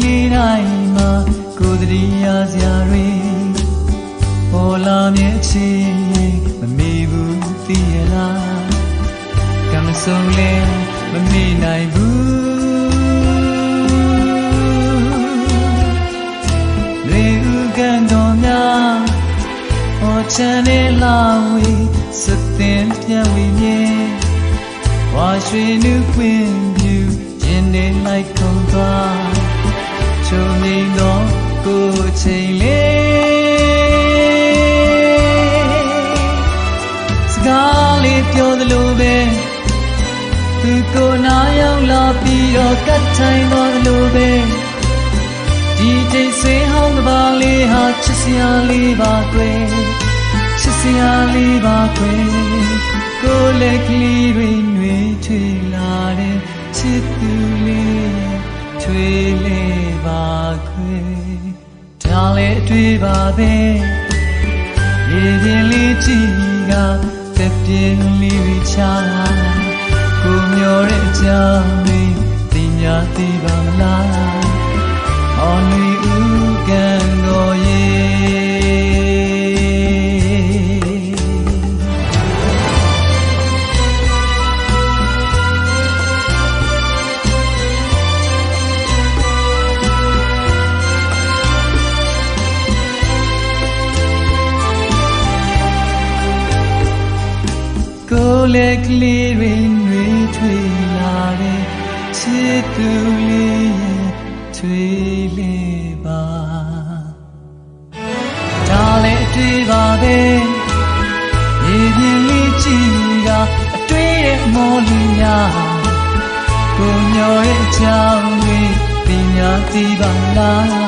လေးတိုင်းမှာကိုယ်တည်းရစရာတွေပေါ်လာမြဲချီမမေ့ဘူးသိရလားကံမဆုံးလဲမမေ့နိုင်ဘူးလေဦးကန်တော်များဟောချမ်းနေလာဝေးစတဲ့ပြန်ဝေးမြဲဝါရွှေနုပွင့်ပြူရင်နေလိုက်ခုံသွားချုံနေတော့ကိုယ်ချိန်လေးစကားလေးပြောသလိုပဲသူကိုနာရောက်လာပြီးတော့ကတ်ထိုင်သွားသလိုပဲဒီတိတ်ဆွေးဟောင်းကပါလေးဟာချစ်စရာလေးပါကွယ်ချစ်စရာလေးပါကွယ်ကိုယ်လက်ကလေးတွေနှွေးထွေးလာတဲ့ချစ်သူလေးထွေးလေးပါခွေဒါလည်းအတွေ့ပါပဲရေပြင်လေးကြည့်ကသက်ပြင်းလေးတွေချာကိုမျောတဲ့အကြောင်းလေးသိများသိပါမလားအော်နေဦးကန်တော်ရေကိုယ်လက်ကလေးတွေနှွေးထွေးလာတဲ့ချစ်သူလေးရဲ့ထွေးလေးပါဒါလည်းအတွေ့ပါပဲရေပြင်လေးကြည့်ကအတွေ့ရဲ့မော်လီများကိုမျောတဲ့အကြောင်းတွေသိညာသိပါလား